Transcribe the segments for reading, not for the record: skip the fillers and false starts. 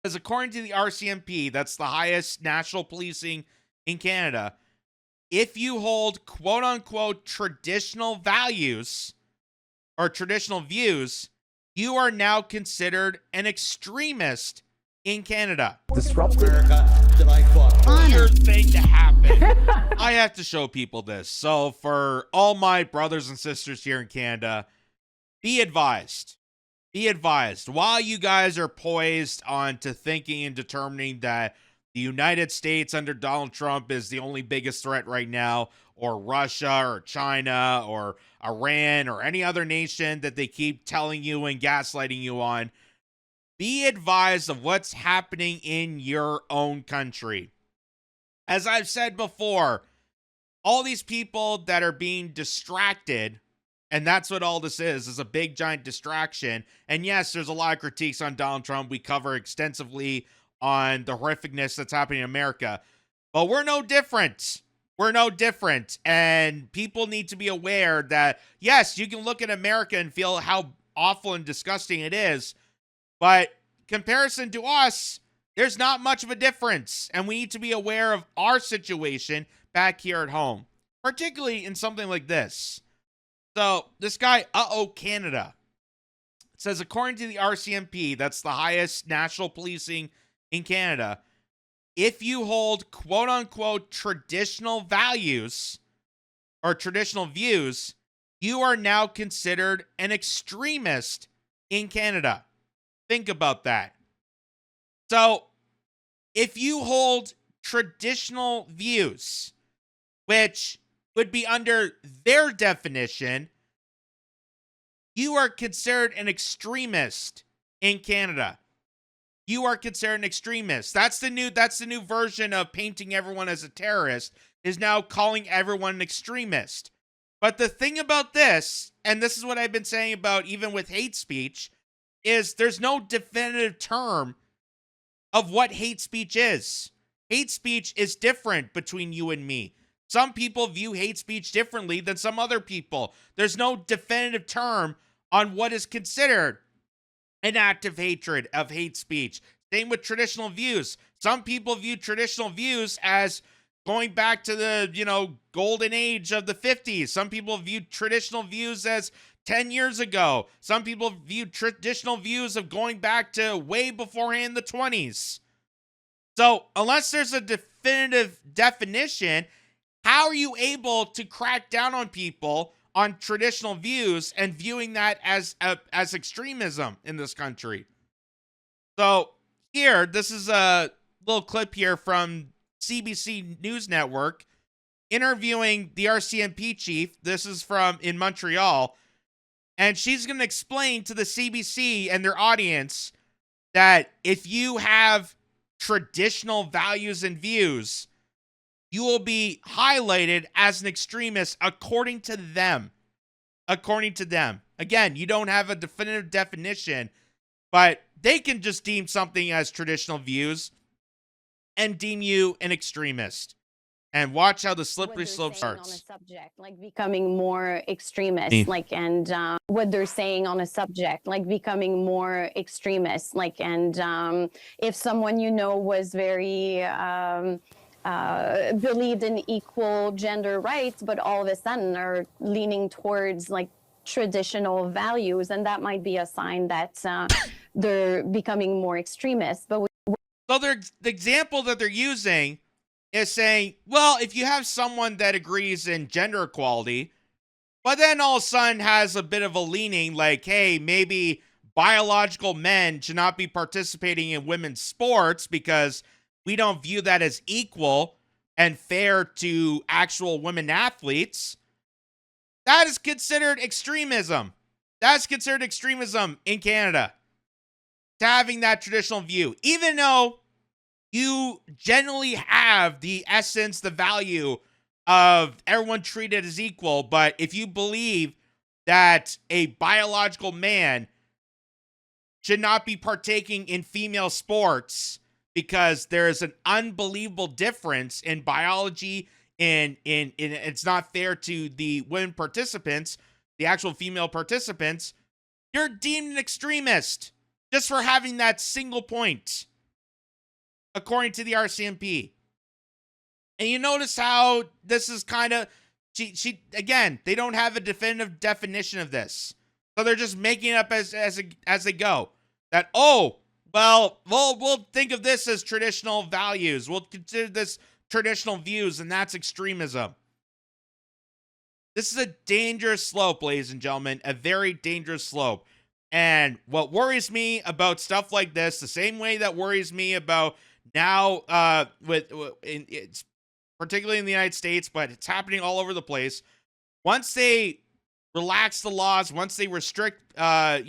Because according to the RCMP, that's the highest national policing in Canada, if you hold quote unquote traditional values or traditional views, you are now considered an extremist in Canada. Disrupted. Weird thing to happen. I have to show people this. So for all my brothers and sisters here in Canada, be advised. Be advised. While you guys are poised on to thinking and determining that the United States under Donald Trump is the only biggest threat right now, or Russia or China or Iran or any other nation that they keep telling you and gaslighting you on, be advised of what's happening in your own country. As I've said before, all these people that are being distracted, and that's what all this is a big giant distraction. And yes, there's a lot of critiques on Donald Trump. We cover extensively on the horrificness that's happening in America. But we're no different. We're no different. And people need to be aware that, yes, you can look at America and feel how awful and disgusting it is. But comparison to us, there's not much of a difference. And we need to be aware of our situation back here at home, particularly in something like this. So this guy, Canada, says, according to the RCMP, that's the highest national policing in Canada, if you hold quote unquote traditional values or traditional views, you are now considered an extremist in Canada. Think about that. So if you hold traditional views, which would be under their definition, you are considered an extremist in Canada. You are considered an extremist. That's the new version of painting everyone as a terrorist, is now calling everyone an extremist. But the thing about this, and this is what I've been saying about even with hate speech, is there's no definitive term of what hate speech is. Hate speech is different between you and me. Some people view hate speech differently than some other people. There's no definitive term on what is considered an act of hatred, of hate speech. Same with traditional views. Some people view traditional views as going back to the, golden age of the 50s. Some people view traditional views as 10 years ago. Some people view traditional views of going back to way beforehand the 20s. So unless there's a definitive definition, how are you able to crack down on people on traditional views and viewing that as extremism in this country? So here, this is a little clip here from CBC News Network interviewing the RCMP chief. This is from in Montreal. And she's going to explain to the CBC and their audience that if you have traditional values and views, you will be highlighted as an extremist according to them. According to them. Again, you don't have a definitive definition, but they can just deem something as traditional views and deem you an extremist. And watch how the slippery slope starts. On a subject like becoming more extremist, what they're saying on a subject like becoming more extremist, if someone was very believed in equal gender rights, but all of a sudden are leaning towards traditional values, and that might be a sign that they're becoming more extremist. But so the example that they're using is saying, well, if you have someone that agrees in gender equality, but then all of a sudden has a bit of a leaning like, hey, maybe biological men should not be participating in women's sports because we don't view that as equal and fair to actual women athletes, that is considered extremism. That's considered extremism in Canada, to having that traditional view, even though you generally have the essence, the value of everyone treated as equal. But if you believe that a biological man should not be partaking in female sports because there is an unbelievable difference in biology and it's not fair to the women participants, the actual female participants, you're deemed an extremist just for having that single point. according to the RCMP. And you notice how this is kind of, she again, they don't have a definitive definition of this. So they're just making it up as they go. That, oh, well, we'll think of this as traditional values. We'll consider this traditional views, and that's extremism. This is a dangerous slope, ladies and gentlemen, a very dangerous slope. And what worries me about stuff like this, the same way that worries me about now, it's particularly in the United States, but it's happening all over the place. Once they relax the laws, once they restrict, Barack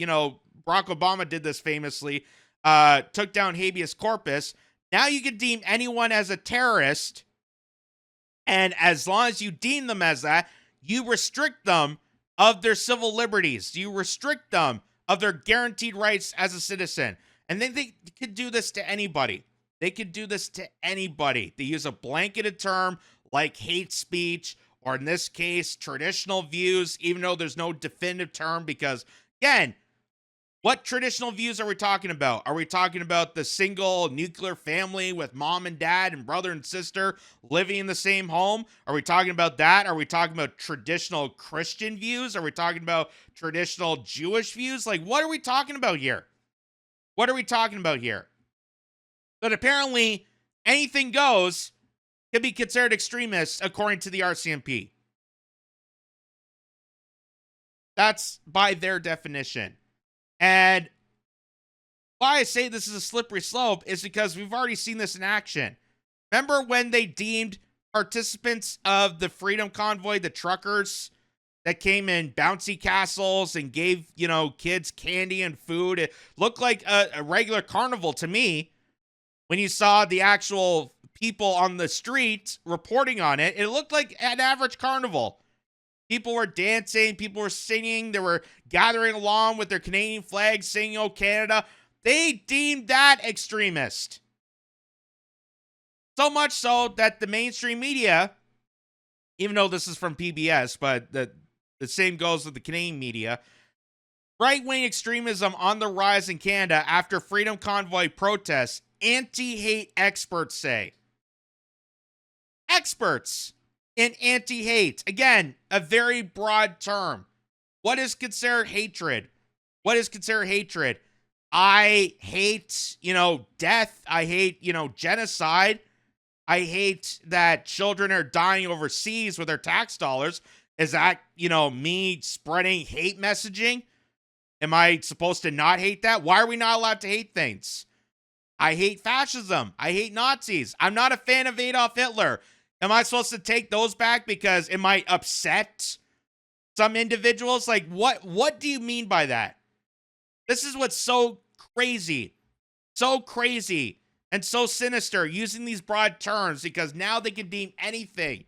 Obama did this famously, took down habeas corpus. Now you can deem anyone as a terrorist, and as long as you deem them as that, you restrict them of their civil liberties. You restrict them of their guaranteed rights as a citizen. And then they could do this to anybody. They could do this to anybody. They use a blanketed term like hate speech, or in this case, traditional views, even though there's no definitive term, because, again, what traditional views are we talking about? Are we talking about the single nuclear family with mom and dad and brother and sister living in the same home? Are we talking about that? Are we talking about traditional Christian views? Are we talking about traditional Jewish views? Like, what are we talking about here? What are we talking about here? But apparently, anything goes can be considered extremist according to the RCMP. That's by their definition. And why I say this is a slippery slope is because we've already seen this in action. Remember when they deemed participants of the Freedom Convoy, the truckers that came in bouncy castles and gave, kids candy and food? It looked like a regular carnival to me. When you saw the actual people on the street reporting on it, it looked like an average carnival. People were dancing, people were singing, they were gathering along with their Canadian flags, singing, "Oh, Canada." They deemed that extremist. So much so that the mainstream media, even though this is from PBS, but the same goes with the Canadian media, right-wing extremism on the rise in Canada after Freedom Convoy protests, anti-hate experts say. Experts in anti-hate. Again, a very broad term. What is considered hatred? What is considered hatred? I hate, death. I hate, genocide. I hate that children are dying overseas with their tax dollars. Is that, me spreading hate messaging? Am I supposed to not hate that? Why are we not allowed to hate things? I hate fascism. I hate Nazis. I'm not a fan of Adolf Hitler. Am I supposed to take those back because it might upset some individuals? Like, what do you mean by that? This is what's so crazy and so sinister, using these broad terms, because now they can deem anything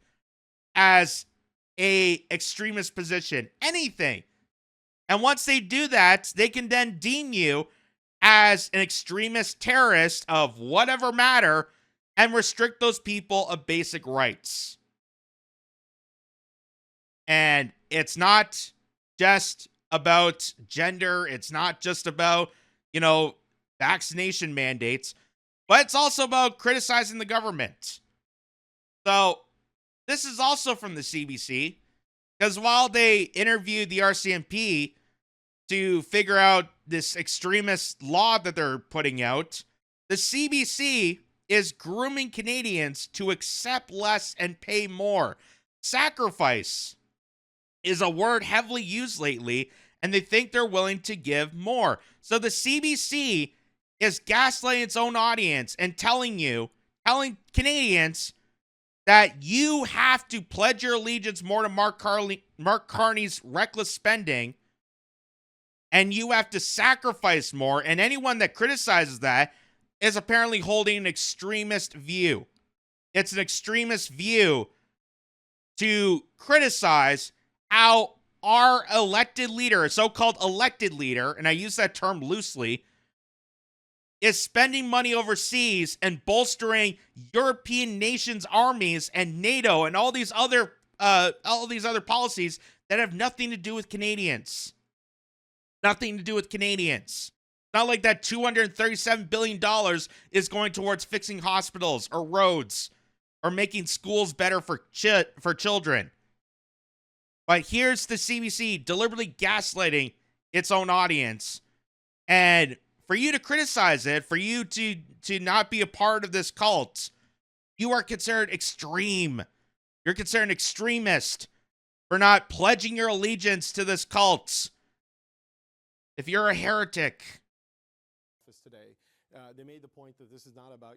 as a extremist position. Anything. And once they do that, they can then deem you as an extremist terrorist of whatever matter and restrict those people of basic rights. And it's not just about gender. It's not just about, vaccination mandates, but it's also about criticizing the government. So this is also from the CBC, because while they interviewed the RCMP to figure out this extremist law that they're putting out, the CBC is grooming Canadians to accept less and pay more. Sacrifice is a word heavily used lately, and they think they're willing to give more. So the CBC is gaslighting its own audience and telling Canadians that you have to pledge your allegiance more to Mark Carney's reckless spending, and you have to sacrifice more. And anyone that criticizes that is apparently holding an extremist view. It's an extremist view to criticize how our elected leader, a so-called elected leader, and I use that term loosely, is spending money overseas and bolstering European nations' armies and NATO and all these other policies that have nothing to do with Canadians. Nothing to do with Canadians. Not like that $237 billion is going towards fixing hospitals or roads or making schools better for children. But here's the CBC deliberately gaslighting its own audience. And for you to criticize it, for you to not be a part of this cult, you are considered extreme. You're considered an extremist for not pledging your allegiance to this cult. If you're a heretic. Today, they made the point that this is not about,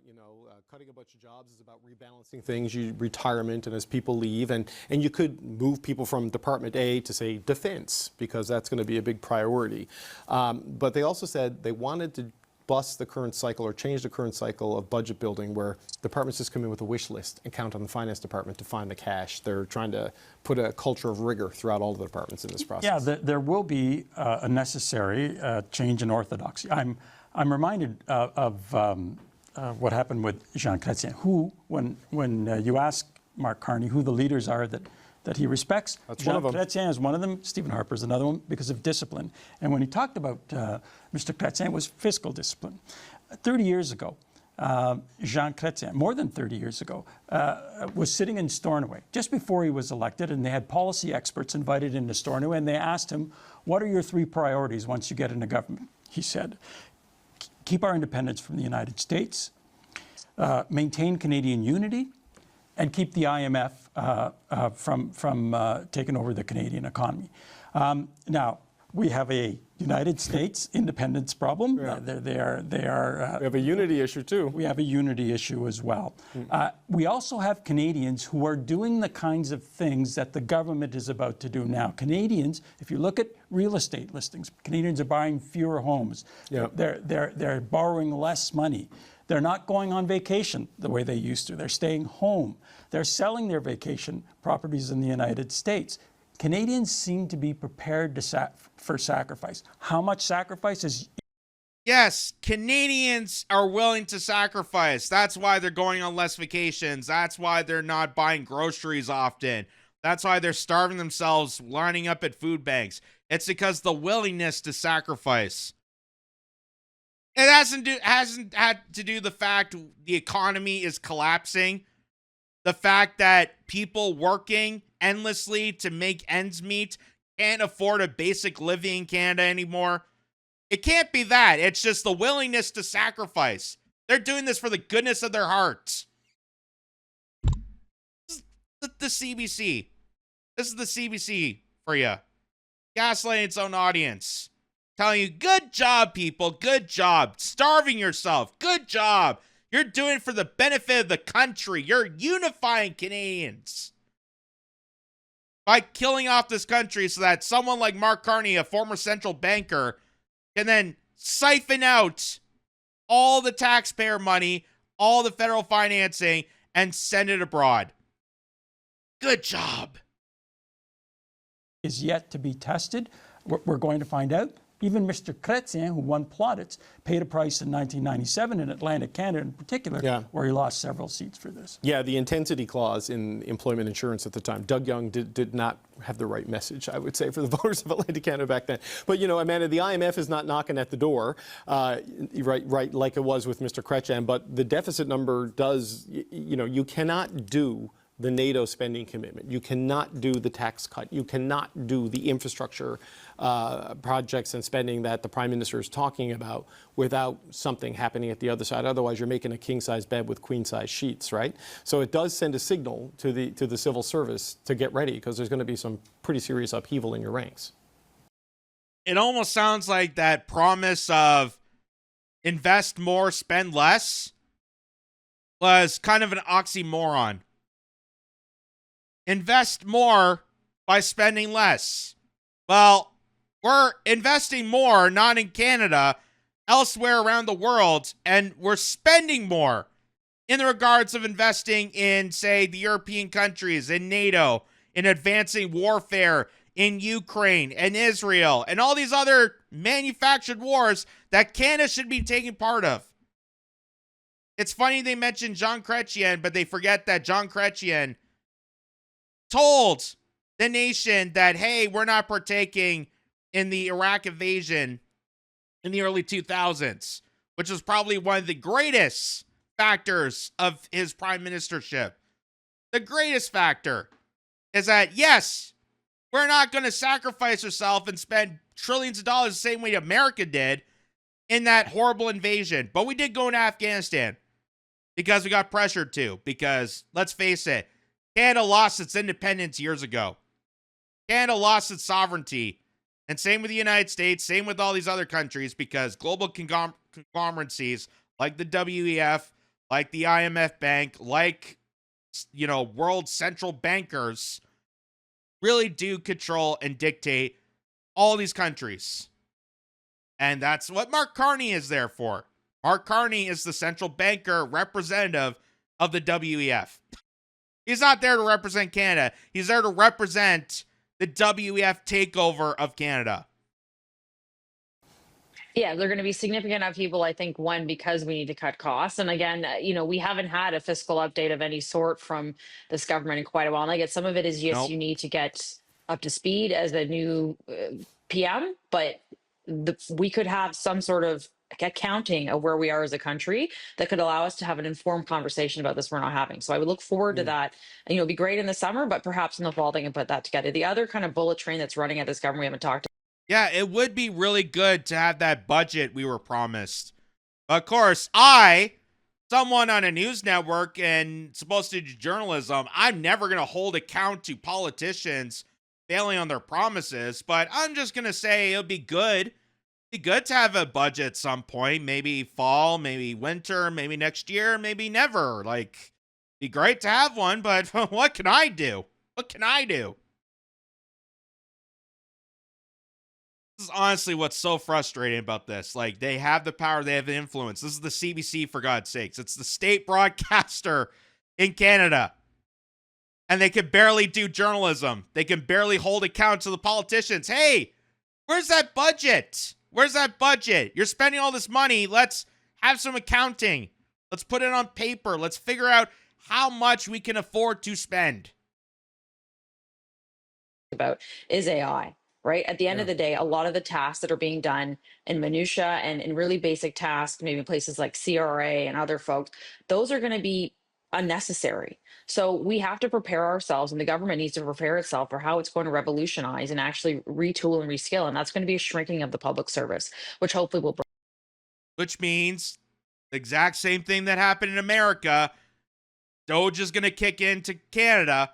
cutting a bunch of jobs. It's about rebalancing things, retirement, and as people leave. And you could move people from Department A to, say, Defense, because that's going to be a big priority. But they also said they wanted to bust the current cycle or change the current cycle of budget building where departments just come in with a wish list and count on the finance department to find the cash. They're trying to put a culture of rigor throughout all the departments in this process. Yeah, there will be a necessary change in orthodoxy. I'm reminded of what happened with Jean Chrétien, who, when you ask Mark Carney who the leaders are that he respects, That's Jean one of them. Chrétien is one of them, Stephen Harper is another one, because of discipline. And when he talked about Mr. Chrétien, it was fiscal discipline. 30 years ago, Jean Chrétien, more than 30 years ago, was sitting in Stornoway just before he was elected, and they had policy experts invited into Stornoway, and they asked him, what are your 3 priorities once you get into government? He said, keep our independence from the United States, maintain Canadian unity, and keep the IMF from taking over the Canadian economy. Now, we have a United States independence problem. Yeah. They are. We have a unity issue, too. We have a unity issue as well. We also have Canadians who are doing the kinds of things that the government is about to do now. Canadians, if you look at real estate listings, Canadians are buying fewer homes. Yeah. They're borrowing less money. They're not going on vacation the way they used to. They're staying home. They're selling their vacation properties in the United States. Canadians seem to be prepared for sacrifice. How much sacrifice is... Yes, Canadians are willing to sacrifice. That's why they're going on less vacations. That's why they're not buying groceries often. That's why they're starving themselves, lining up at food banks. It's because the willingness to sacrifice. It hasn't had to do the fact the economy is collapsing. The fact that people working endlessly to make ends meet can't afford a basic living in Canada anymore. It can't be that. It's just the willingness to sacrifice. They're doing this for the goodness of their hearts. This is the CBC. This is the CBC for you. Gaslighting its own audience. Telling you, good job, people. Good job. Starving yourself. Good job. You're doing it for the benefit of the country. You're unifying Canadians by killing off this country so that someone like Mark Carney, a former central banker, can then siphon out all the taxpayer money, all the federal financing, and send it abroad. Good job. Is yet to be tested. We're going to find out. Even Mr. Chrétien, who won plaudits, paid a price in 1997 in Atlantic Canada in particular, where he lost several seats for this. Yeah, the intensity clause in employment insurance at the time. Doug Young did not have the right message, I would say, for the voters of Atlantic Canada back then. But, Amanda, the IMF is not knocking at the door, right, like it was with Mr. Chrétien. But the deficit number does, you cannot do the NATO spending commitment. You cannot do the tax cut. You cannot do the infrastructure projects and spending that the Prime Minister is talking about without something happening at the other side. Otherwise, you're making a king-size bed with queen-size sheets, right? So it does send a signal to the civil service to get ready, because there's going to be some pretty serious upheaval in your ranks. It almost sounds like that promise of invest more, spend less was kind of an oxymoron. Invest more by spending less. Well, we're investing more, not in Canada, elsewhere around the world, and we're spending more in the regards of investing in, say, the European countries, in NATO, in advancing warfare in Ukraine and Israel, and all these other manufactured wars that Canada should be taking part of. It's funny they mention Jean Chrétien, but they forget that Jean Chrétien told the nation that, hey, we're not partaking in the Iraq invasion in the early 2000s, which was probably one of the greatest factors of his prime ministership. The greatest factor is that, yes, we're not going to sacrifice ourselves and spend trillions of dollars the same way America did in that horrible invasion. But we did go into Afghanistan because we got pressured to. Because, let's face it, Canada lost its independence years ago. Canada lost its sovereignty. And same with the United States, same with all these other countries, because global conglomeracies like the WEF, like the IMF Bank, like, world central bankers really do control and dictate all these countries. And that's what Mark Carney is there for. Mark Carney is the central banker representative of the WEF. He's not there to represent Canada. He's there to represent the WEF takeover of Canada. Yeah, they're going to be significant upheaval, I think, one, because we need to cut costs. And again, we haven't had a fiscal update of any sort from this government in quite a while. And I get some of it is, yes, Nope. you need to get up to speed as a new PM, but we could have some sort of accounting of where we are as a country that could allow us to have an informed conversation about this we're not having. So I would look forward to that. And, it'd be great in the summer, but perhaps in the fall they can put that together. The other kind of bullet train that's running at this government we haven't talked about. Yeah, it would be really good to have that budget we were promised. Of course, someone on a news network and supposed to do journalism, I'm never going to hold account to politicians failing on their promises, but I'm just going to say it would be good. Be good to have a budget at some point, maybe fall, maybe winter, maybe next year, maybe never. Be great to have one, but what can I do? What can I do? This is honestly what's so frustrating about this. They have the power, they have the influence. This is the CBC, for God's sakes. It's the state broadcaster in Canada. And they can barely do journalism. They can barely hold account to the politicians. Hey, where's that budget? Where's that budget? You're spending all this money. Let's have some accounting. Let's put it on paper. Let's figure out how much we can afford to spend. About is AI. Right? At the end of the day, a lot of the tasks that are being done in minutia and in really basic tasks, maybe places like CRA and other folks, those are going to be unnecessary. So we have to prepare ourselves, and the government needs to prepare itself for how it's going to revolutionize and actually retool and reskill. And that's going to be a shrinking of the public service, which hopefully will. Which means the exact same thing that happened in America. Doge is going to kick into Canada,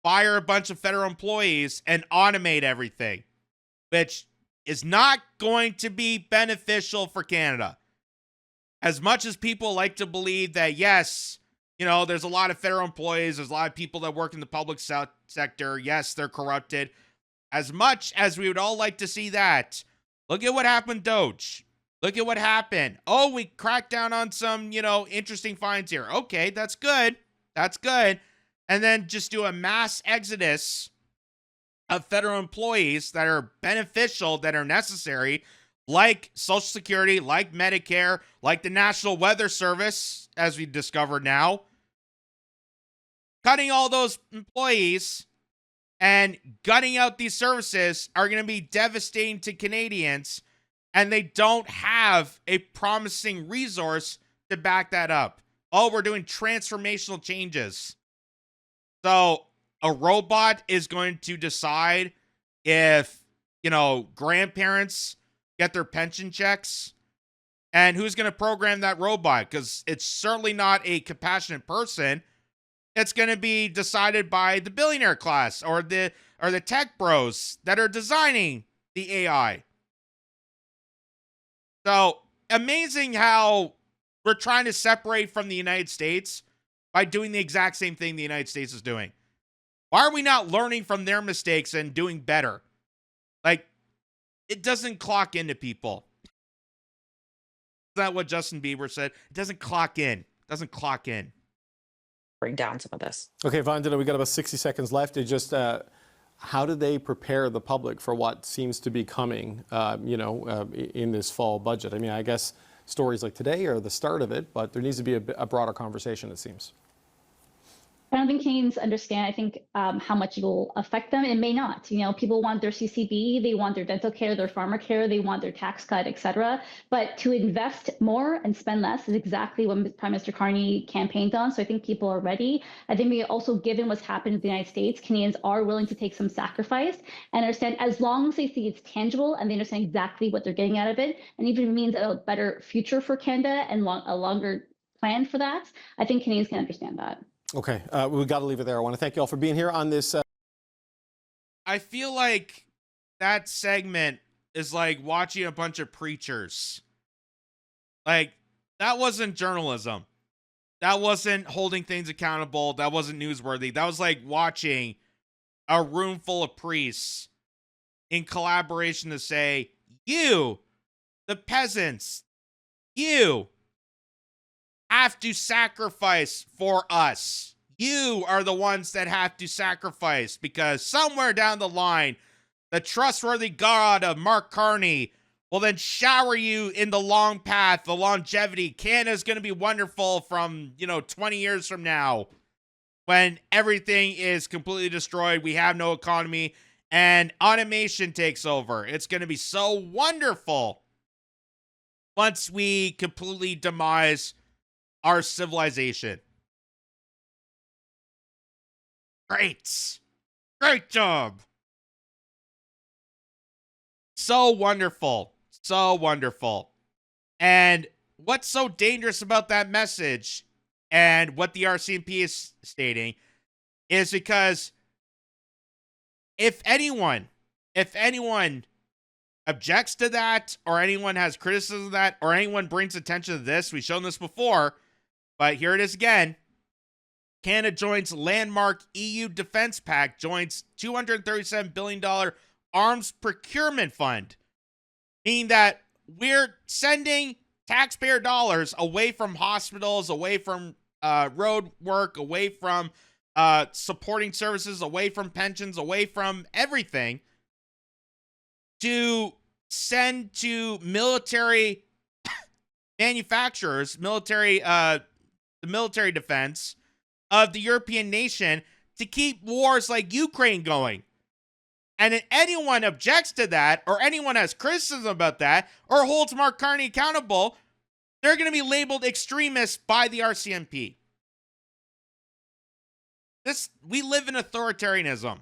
fire a bunch of federal employees, and automate everything, which is not going to be beneficial for Canada. As much as people like to believe that, yes, there's a lot of federal employees, there's a lot of people that work in the public sector, yes, they're corrupted. As much as we would all like to see that, look at what happened, Doge. Look at what happened. Oh, we cracked down on some, interesting finds here. Okay, that's good. That's good. And then just do a mass exodus of federal employees that are beneficial, that are necessary, like Social Security, like Medicare, like the National Weather Service, as we discovered now. Cutting all those employees and gutting out these services are going to be devastating to Canadians, and they don't have a promising resource to back that up. Oh, we're doing transformational changes. So a robot is going to decide if, grandparents get their pension checks, and who's going to program that robot? Because it's certainly not a compassionate person. It's going to be decided by the billionaire class or the tech bros that are designing the AI. So amazing how we're trying to separate from the United States by doing the exact same thing the United States is doing. Why are we not learning from their mistakes and doing better? It doesn't clock into people. Is that what Justin Bieber said? It doesn't clock in. It doesn't clock in. Bring down some of this. Okay, Vandana, we got about 60 seconds left. How do they prepare the public for what seems to be coming, in this fall budget? I mean, I guess stories like today are the start of it, but there needs to be a broader conversation, it seems. I don't think Canadians understand, I think, how much it will affect them. It may not. You know, people want their CCB, they want their dental care, their pharma care, they want their tax cut, et cetera. But to invest more and spend less is exactly what Prime Minister Carney campaigned on. So I think people are ready. I think we also, given what's happened in the United States, Canadians are willing to take some sacrifice and understand, as long as they see it's tangible and they understand exactly what they're getting out of it, and even if it means a better future for Canada and a longer plan for that, I think Canadians can understand that. Okay, we've got to leave it there. I want to thank you all for being here on this. I feel like that segment is like watching a bunch of preachers. Like, that wasn't journalism. That wasn't holding things accountable. That wasn't newsworthy. That was like watching a room full of priests in collaboration to say, you, the peasants, you have to sacrifice for us. You are the ones that have to sacrifice, because somewhere down the line, the trustworthy God of Mark Carney will then shower you in the long path, the longevity. Canada's going to be wonderful from, 20 years from now, when everything is completely destroyed. We have no economy and automation takes over. It's going to be so wonderful once we completely demise our civilization. Great. Great job. So wonderful. So wonderful. And what's so dangerous about that message and what the RCMP is stating is because if anyone objects to that, or anyone has criticism of that, or anyone brings attention to this, we've shown this before, but here it is again. Canada joins landmark EU defense pact, joins $237 billion arms procurement fund, meaning that we're sending taxpayer dollars away from hospitals, away from road work, away from supporting services, away from pensions, away from everything, to send to military manufacturers, the military defense of the European nation, to keep wars like Ukraine going. And if anyone objects to that, or anyone has criticism about that, or holds Mark Carney accountable, they're going to be labeled extremists by the RCMP. We live in authoritarianism.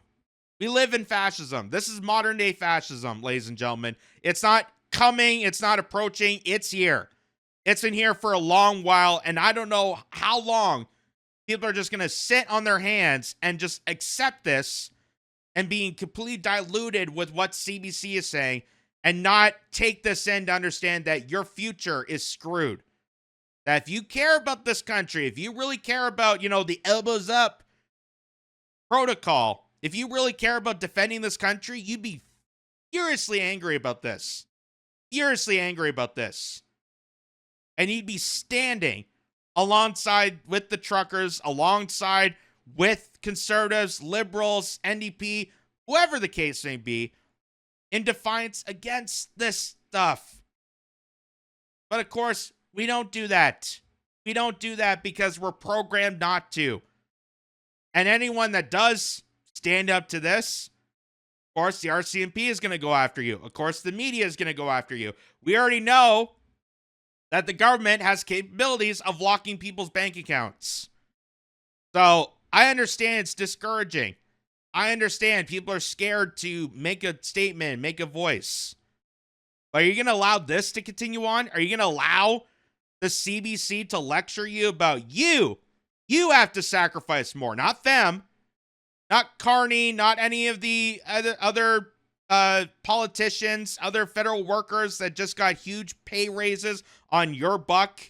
We live in fascism. This is modern day fascism, ladies and gentlemen. It's not coming. It's not approaching. It's here. It's been here for a long while, and I don't know how long people are just going to sit on their hands and just accept this and being completely diluted with what CBC is saying, and not take this in to understand that your future is screwed. That if you care about this country, if you really care about, the elbows up protocol, if you really care about defending this country, you'd be furiously angry about this. Furiously angry about this. And you'd be standing alongside with the truckers, alongside with conservatives, liberals, NDP, whoever the case may be, in defiance against this stuff. But of course, we don't do that. We don't do that because we're programmed not to. And anyone that does stand up to this, of course, the RCMP is going to go after you. Of course, the media is going to go after you. We already know that the government has capabilities of locking people's bank accounts. So I understand it's discouraging. I understand people are scared to make a statement, make a voice. But are you going to allow this to continue on? Are you going to allow the CBC to lecture you about you? You have to sacrifice more, not them, not Carney, not any of the other politicians, other federal workers that just got huge pay raises on your buck.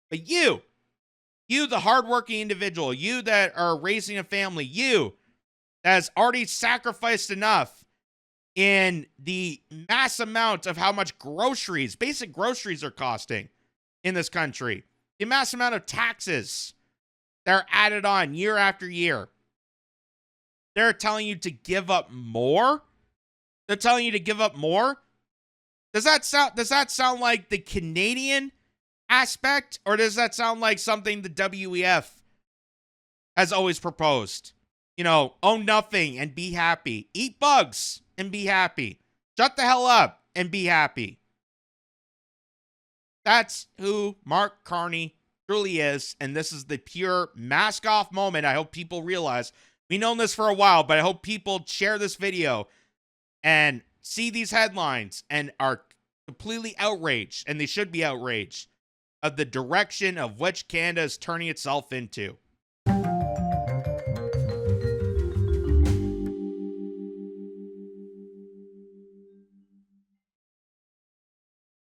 But you, the hardworking individual, you that are raising a family, you that has already sacrificed enough in the mass amount of how much basic groceries are costing in this country, the mass amount of taxes that are added on year after year. They're telling you to give up more? They're telling you to give up more? Does that sound like the Canadian aspect, or does that sound like something the WEF has always proposed. You know, own nothing and be happy. Eat bugs and be happy. Shut the hell up and be happy. That's who Mark Carney truly is, and this is the pure mask-off moment. I hope people realize. We've known this for a while, but I hope people share this video and see these headlines and are completely outraged, and they should be outraged, of the direction of which Canada is turning itself into.